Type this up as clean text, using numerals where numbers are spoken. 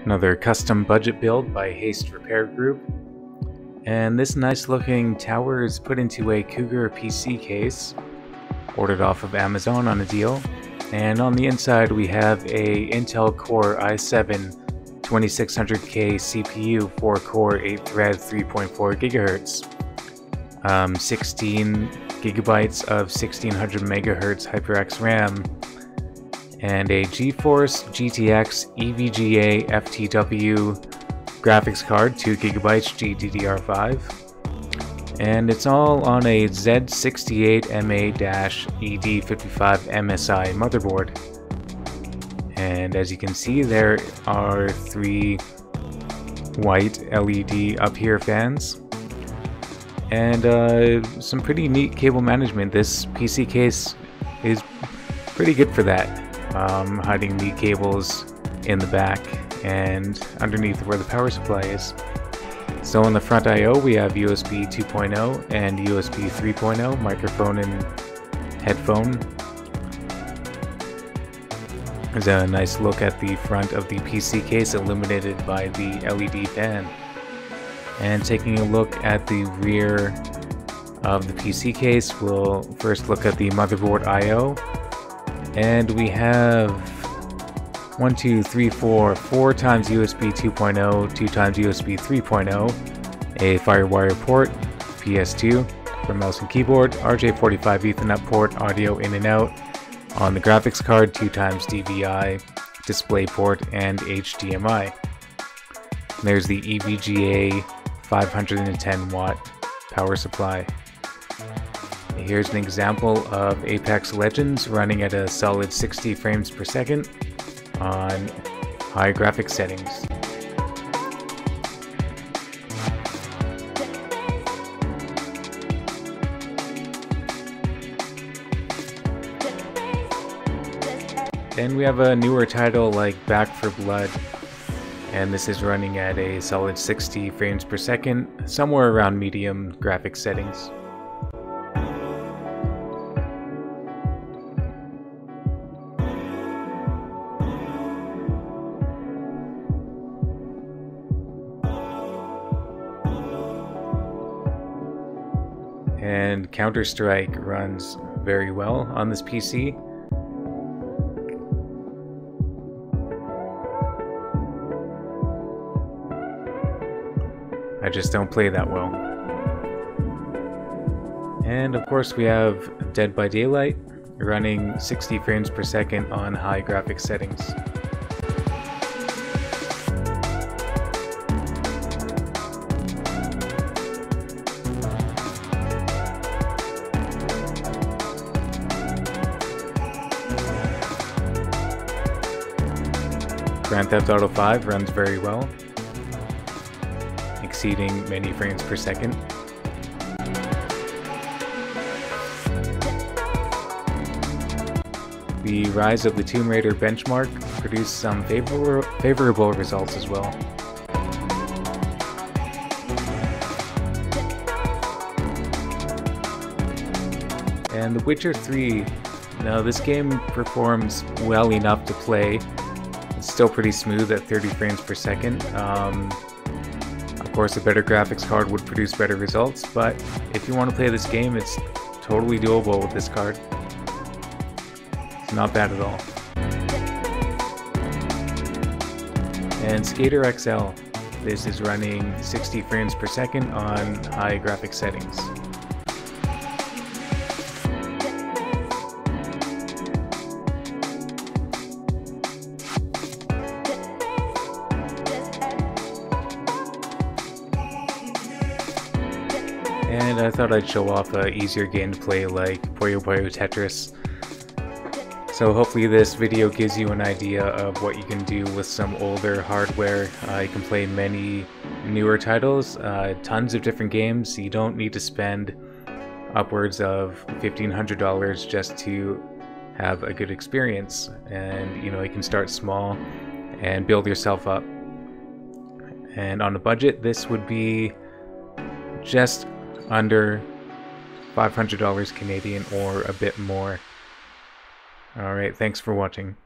Another custom budget build by Haste Repair Group. And this nice looking tower is put into a Cougar PC case, ordered off of Amazon on a deal. And on the inside we have a Intel Core i7-2600K CPU, 4-core, 8-thread, 3.4 GHz, 16 gigabytes of 1600 MHz Hyper-X RAM, and a GeForce GTX EVGA FTW graphics card, 2 gigabytes GDDR3, and it's all on a Z68MA-ED55 MSI motherboard. And as you can see, there are 3 white LED UpHere fans, and some pretty neat cable management. This PC case is pretty good for that, hiding the cables in the back and underneath where the power supply is. So on the front I/O we have USB 2.0 and USB 3.0, microphone and headphone. There's a nice look at the front of the PC case illuminated by the LED fan. And taking a look at the rear of the PC case, we'll first look at the motherboard I/O. And we have 4 times USB 2.0, 2 times USB 3.0, a FireWire port, PS2 for mouse and keyboard, RJ45 Ethernet port, audio in and out. On the graphics card, 2 times DVI, display port, and HDMI. And there's the EVGA 510 watt power supply. Here's an example of Apex Legends running at a solid 60 frames per second on high graphics settings. Then we have a newer title like Back 4 Blood, and this is running at a solid 60 frames per second, somewhere around medium graphics settings. And Counter-Strike runs very well on this PC. I just don't play that well. And of course we have Dead by Daylight running 60 frames per second on high graphics settings. Grand Theft Auto 5 runs very well, exceeding many frames per second. The Rise of the Tomb Raider benchmark produced some favorable results as well. And The Witcher 3, now this game performs well enough to play. It's still pretty smooth at 30 frames per second. Of course, a better graphics card would produce better results, but if you want to play this game, it's totally doable with this card. It's not bad at all. And Skater XL, this is running 60 frames per second on high graphics settings. And I thought I'd show off an easier game to play like Puyo Tetris. So hopefully this video gives you an idea of what you can do with some older hardware. You can play many newer titles, tons of different games. You don't need to spend upwards of $1,500 just to have a good experience. And you know, you can start small and build yourself up. And on a budget, this would be just under $500 Canadian or a bit more. Alright, thanks for watching.